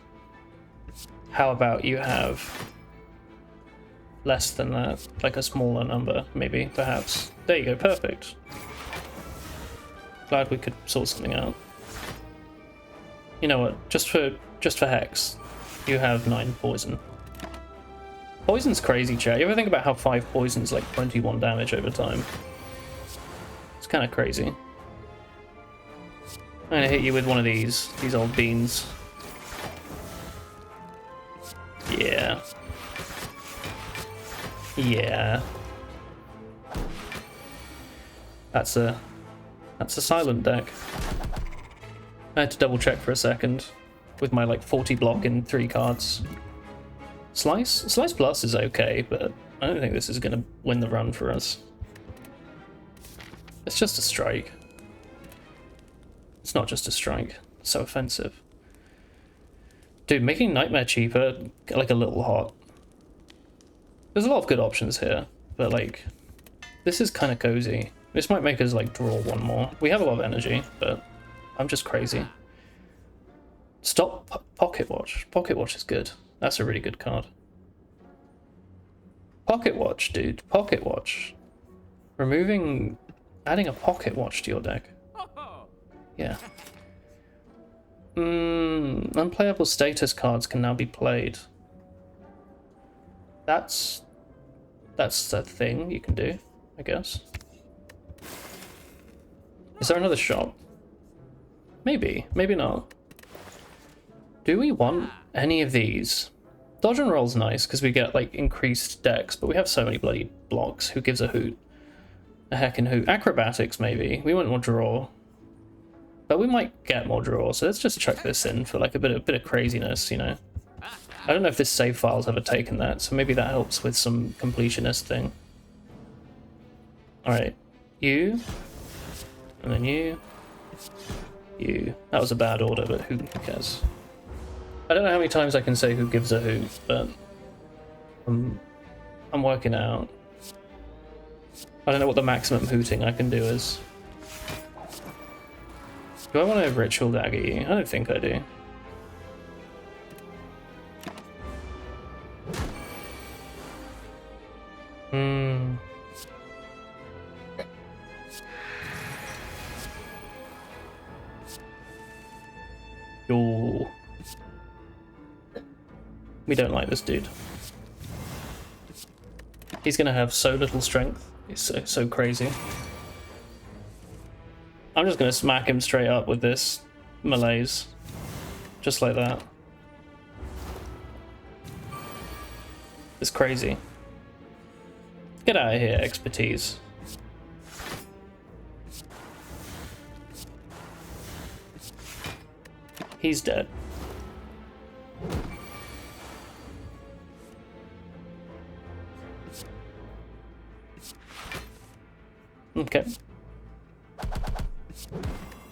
How about you have less than that? Like a smaller number, maybe, perhaps. There you go, perfect. Glad we could sort something out. You know what? Just for Hex, you have 9 poison. Poison's crazy, chat. You ever think about how 5 poison's like 21 damage over time? It's kind of crazy. I'm gonna hit you with one of these old beans. Yeah. Yeah. That's a silent deck. I had to double check for a second with my like 40 block in 3 cards. Slice Plus is okay, but I don't think this is gonna win the run for us. It's just a strike. It's not just a strike. It's so offensive. Dude, making Nightmare cheaper, like a little hot. There's a lot of good options here, but like, this is kind of cozy. This might make us like draw one more. We have a lot of energy, but I'm just crazy. Stop Pocket Watch. Pocket Watch is good. That's a really good card. Pocket Watch, dude. Pocket Watch. Adding a Pocket Watch to your deck. Yeah. Unplayable status cards can now be played. That's a thing you can do, I guess. Is there another shop? Maybe, maybe not. Do we want any of these? Dodge and roll's nice because we get like increased decks, but we have so many bloody blocks. Who gives a hoot? A heckin' hoot. Acrobatics maybe. We want more draw. But we might get more draw, so let's just chuck this in for like a bit of craziness, you know. I don't know if this save file's ever taken that, so maybe that helps with some completionist thing. Alright. You. And then you. You. That was a bad order, but who cares? I don't know how many times I can say who gives a hoot, but I'm working out. I don't know what the maximum hooting I can do is. Do I want to ritual dagger you? I don't think I do. Yo. We don't like this dude. He's gonna have so little strength. He's so crazy. I'm just gonna smack him straight up with this malaise. Just like that. It's crazy. Get out of here, expertise. He's dead. Okay.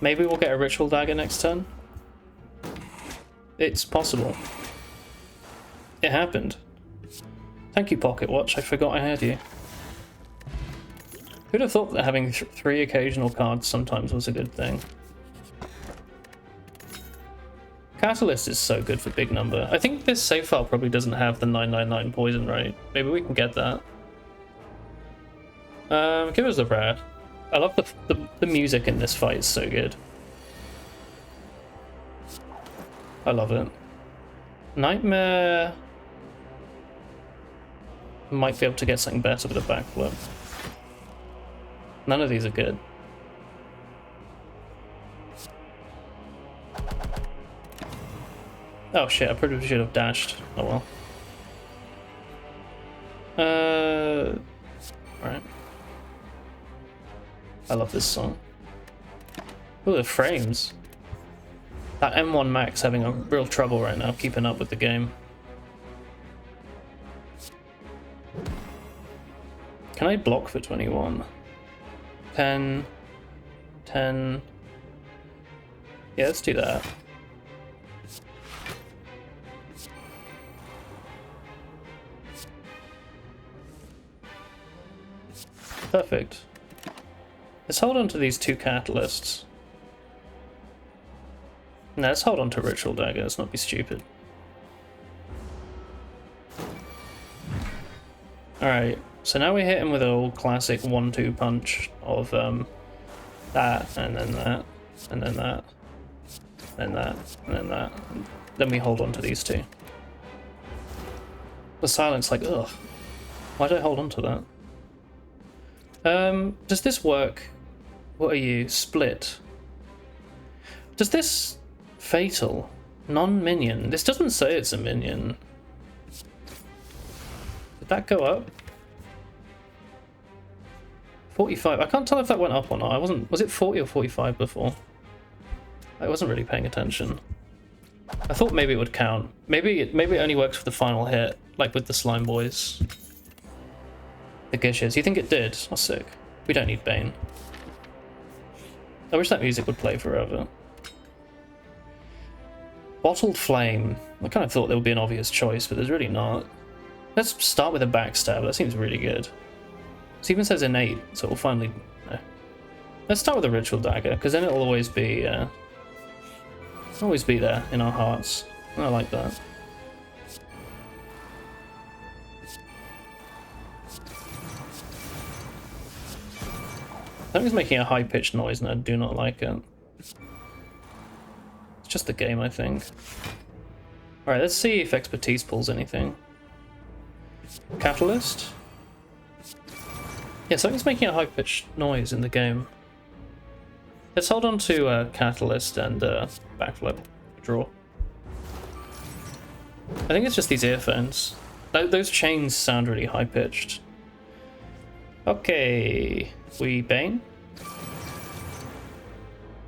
Maybe we'll get a ritual dagger next turn. It's possible. It happened. Thank you, Pocket Watch. I forgot I had you. Who'd have thought that having 3 occasional cards sometimes was a good thing? Catalyst is so good for big number. I think this save file probably doesn't have the 999 poison, right? Maybe we can get that. Give us a rare. I love the music in this fight, it's so good. I love it. Nightmare... Might be able to get something better with a backflip. None of these are good. Oh shit, I probably should have dashed. Oh well. Alright. I love this song. Ooh, the frames. That M1 Max having a real trouble right now keeping up with the game. Can I block for 21? 10. 10. Yeah, let's do that. Perfect. Let's hold on to these 2 catalysts. No, let's hold on to Ritual Dagger, let's not be stupid. Alright, so now we hit him with an old classic 1-2 punch of that, and then that, and then that, then that, and then that. And then we hold on to these 2. The silence, like, ugh. Why did I hold on to that? Does this work? What are you? Split. Does this fatal? Non-minion. This doesn't say it's a minion. Did that go up? 45. I can't tell if that went up or not. I wasn't. Was it 40 or 45 before? I wasn't really paying attention. I thought maybe it would count. Maybe it only works for the final hit, like with the slime boys. The Gishes. You think it did? Oh, sick. We don't need Bane. I wish that music would play forever. Bottled Flame. I kind of thought there would be an obvious choice, but there's really not. Let's start with a backstab. That seems really good. It even says innate, so we'll finally... No. Let's start with a Ritual Dagger, because then it'll always be there in our hearts. I like that. Something's making a high-pitched noise and I do not like it. It's just the game, I think. Alright, let's see if Expertise pulls anything. Catalyst? Yeah, something's making a high-pitched noise in the game. Let's hold on to Catalyst and Backflip. Draw. I think it's just these earphones. Those chains sound really high-pitched. Okay, we Bane.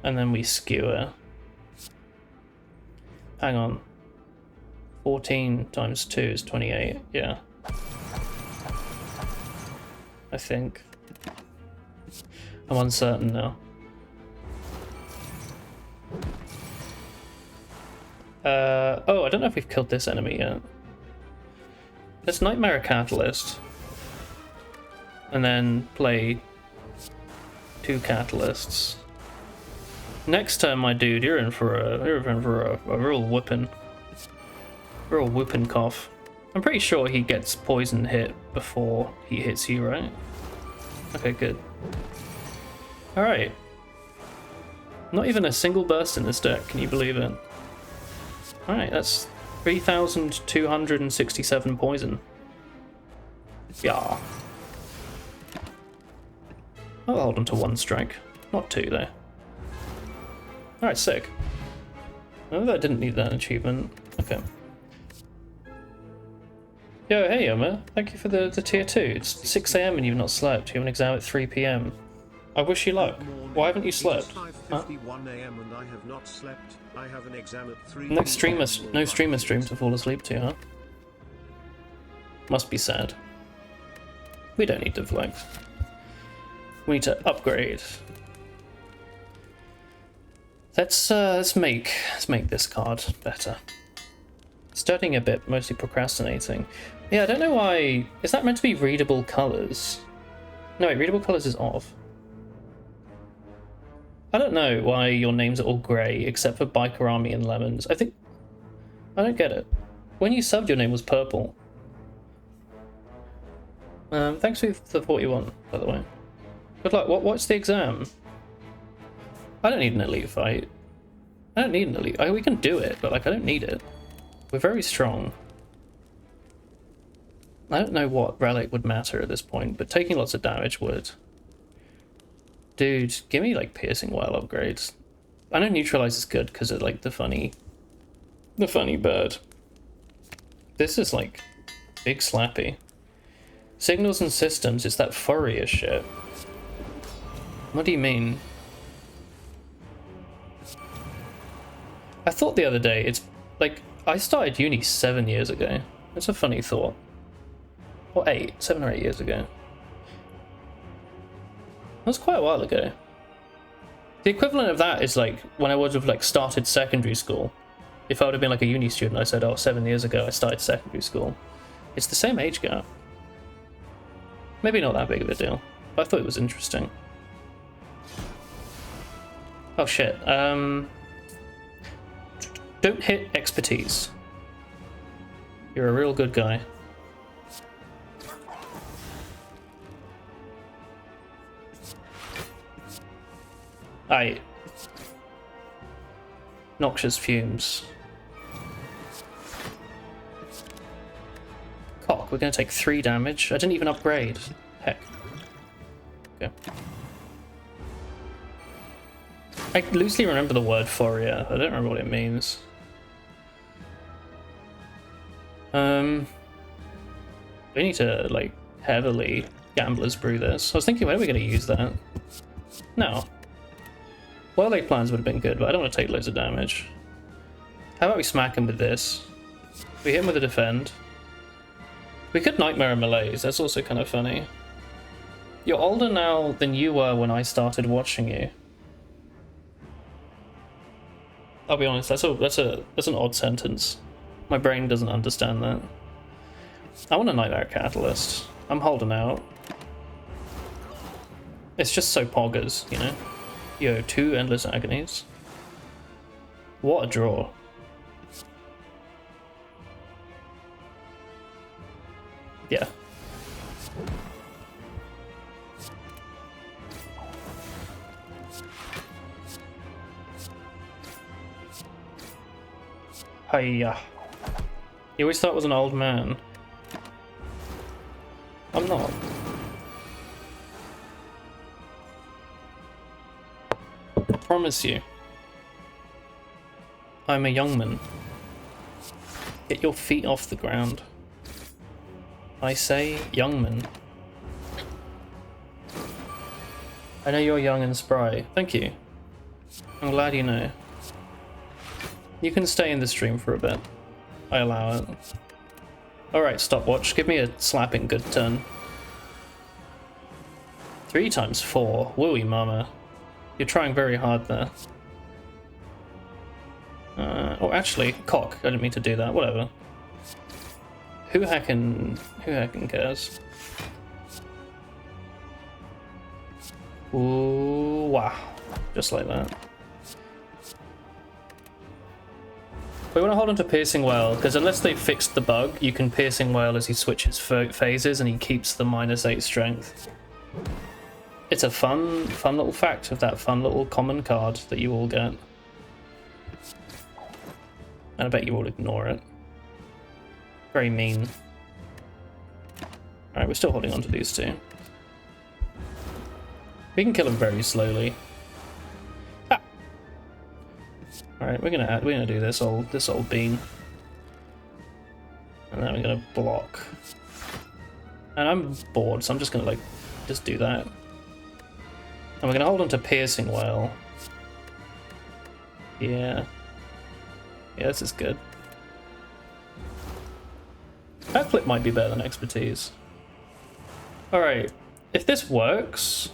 And then we Skewer. Hang on. 14 times 2 is 28, yeah. I think. I'm uncertain now. Oh, I don't know if we've killed this enemy yet. Let's Nightmare a Catalyst. And then play 2 Catalysts. Next turn, my dude, you're in for a real whooping. Real whooping cough. I'm pretty sure he gets poison hit before he hits you, right? Okay, good. Alright. Not even a single burst in this deck, can you believe it? Alright, that's 3,267 poison. Yeah. I'll hold on to 1 strike. Not 2, though. Alright, sick. Oh, that didn't need that achievement. Okay. Yo, hey Yoma. Thank you for the tier 2. It's 6 AM and you've not slept. You have an exam at 3 PM. I wish you luck. Why haven't you slept? Huh? And I have not slept. I have an exam at 3 No streamer stream to fall asleep to, huh? Must be sad. We don't need to flex. We need to upgrade. Let's make this card better. Studying a bit, mostly procrastinating. Yeah, I don't know why. Is that meant to be readable colors? No, wait, readable colors is off. I don't know why your names are all grey, except for Biker Army and Lemons. I don't get it. When you subbed, your name was purple. Thanks for the 41, by the way. Good luck. What's the exam? I don't need an elite fight. I don't need an elite. We can do it, but like I don't need it. We're very strong. I don't know what relic would matter at this point, but taking lots of damage would. Dude, give me like piercing well upgrades. I know neutralize is good because of like the funny bird. This is like big slappy. Signals and systems is that Fourier shit. What do you mean? I thought the other day, it's like I started uni 7 years ago. That's a funny thought. Or 7 or 8 years ago. That was quite a while ago. The equivalent of that is like when I would have like started secondary school. If I would have been like a uni student, I said, oh, 7 years ago I started secondary school. It's the same age gap. Maybe not that big of a deal, but I thought it was interesting. Oh shit. Don't hit expertise. You're a real good guy. Aye. Noxious fumes. Cock, we're gonna take 3 damage. I didn't even upgrade. Heck. Okay. I loosely remember the word Fourier. I don't remember what it means. We need to like heavily Gambler's Brew this. I was thinking, when are we gonna use that? No. Wild Egg Plans would have been good, but I don't want to take loads of damage. How about we smack him with this? We hit him with a defend. We could Nightmare and Malaise, that's also kind of funny. You're older now than you were when I started watching you. I'll be honest, that's an odd sentence. My brain doesn't understand that. I want a Nightmare Catalyst. I'm holding out. It's just so poggers, you know? Yo, 2 Endless Agonies. What a draw. Yeah. Hiya. You always thought I was an old man. I'm not. I promise you. I'm a young man. Get your feet off the ground. I say, young man. I know you're young and spry. Thank you. I'm glad you know. You can stay in the stream for a bit. I allow it. Alright, stopwatch. Give me a slapping good turn. 3 times 4. Wooey mama. You're trying very hard there. Oh, actually, cock. I didn't mean to do that. Whatever. Who heckin' cares? Ooh, wow. Just like that. We want to hold on to Piercing Well, because unless they fixed the bug, you can Piercing Well as he switches phases and he keeps the -8 strength. It's a fun little fact of that fun little common card that you all get. And I bet you all ignore it. Very mean. Alright, we're still holding on to these 2. We can kill them very slowly. Ah! Alright, we're gonna do this old bean. And then we're gonna block. And I'm bored, so I'm just gonna just do that. And we're gonna hold on to Piercing Well. Yeah. Yeah, this is good. Backflip might be better than Expertise. Alright, if this works,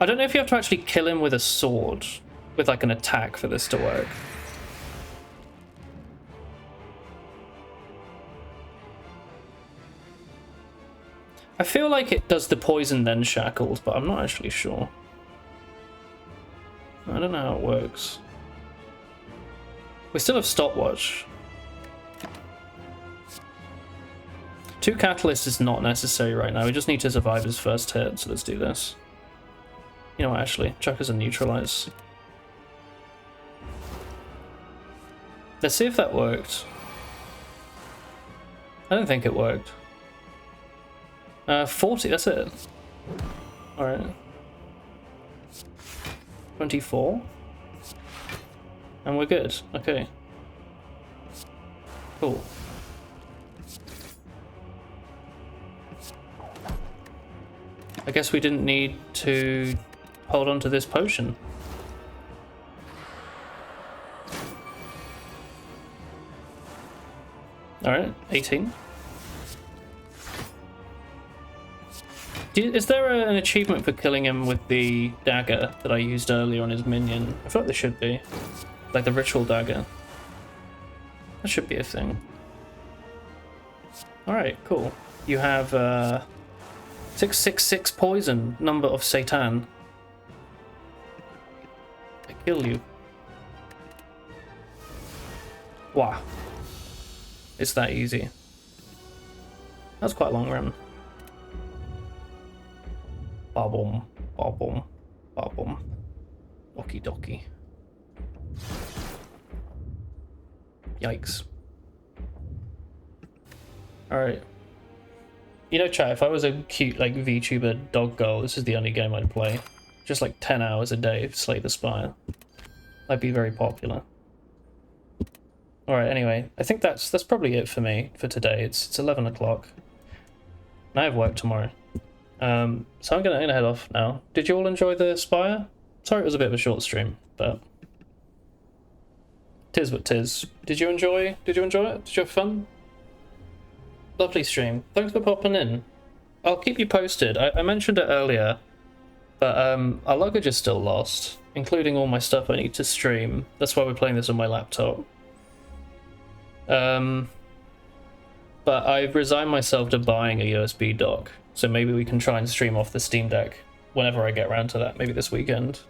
I don't know if you have to actually kill him with a sword, with like an attack for this to work. I feel like it does the poison then shackled, but I'm not actually sure. I don't know how it works. We still have stopwatch. 2 catalysts is not necessary right now. We just need to survive his first hit, so let's do this. You know what, actually, chuck us a neutralize. Let's see if that worked. I don't think it worked. 40, that's it. Alright. 24. And we're good. Okay. Cool. I guess we didn't need to hold on to this potion. Alright, 18. Is there an achievement for killing him with the dagger that I used earlier on his minion? I feel like there should be. Like the ritual dagger. That should be a thing. Alright, cool. You have 666 poison, number of Satan. I kill you. Wow. It's that easy. That's quite a long run. Ba-boom, ba-boom, ba-boom. Okie dokie. Yikes. Alright. You know, chat, if I was a cute, like, VTuber dog girl, this is the only game I'd play. Just like 10 hours a day of Slay the Spire. I'd be very popular. Alright, anyway, I think that's probably it for me for today. It's 11 o'clock. And I have work tomorrow. So I'm gonna head off now. Did you all enjoy the Spire? Sorry it was a bit of a short stream, but tis what tis. Did you enjoy it? Did you have fun? Lovely stream. Thanks for popping in. I'll keep you posted. I mentioned it earlier, but our luggage is still lost, including all my stuff I need to stream. That's why we're playing this on my laptop. But I've resigned myself to buying a USB dock. So maybe we can try and stream off the Steam Deck whenever I get around to that, maybe this weekend.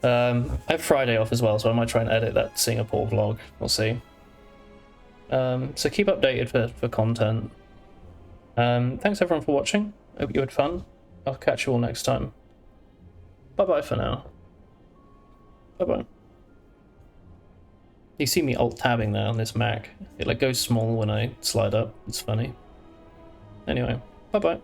I have Friday off as well, so I might try and edit that Singapore vlog. We'll see. So keep updated for content. Thanks everyone for watching. Hope you had fun. I'll catch you all next time. Bye-bye for now. Bye-bye. You see me alt-tabbing there on this Mac. It like goes small when I slide up. It's funny. Anyway, bye-bye.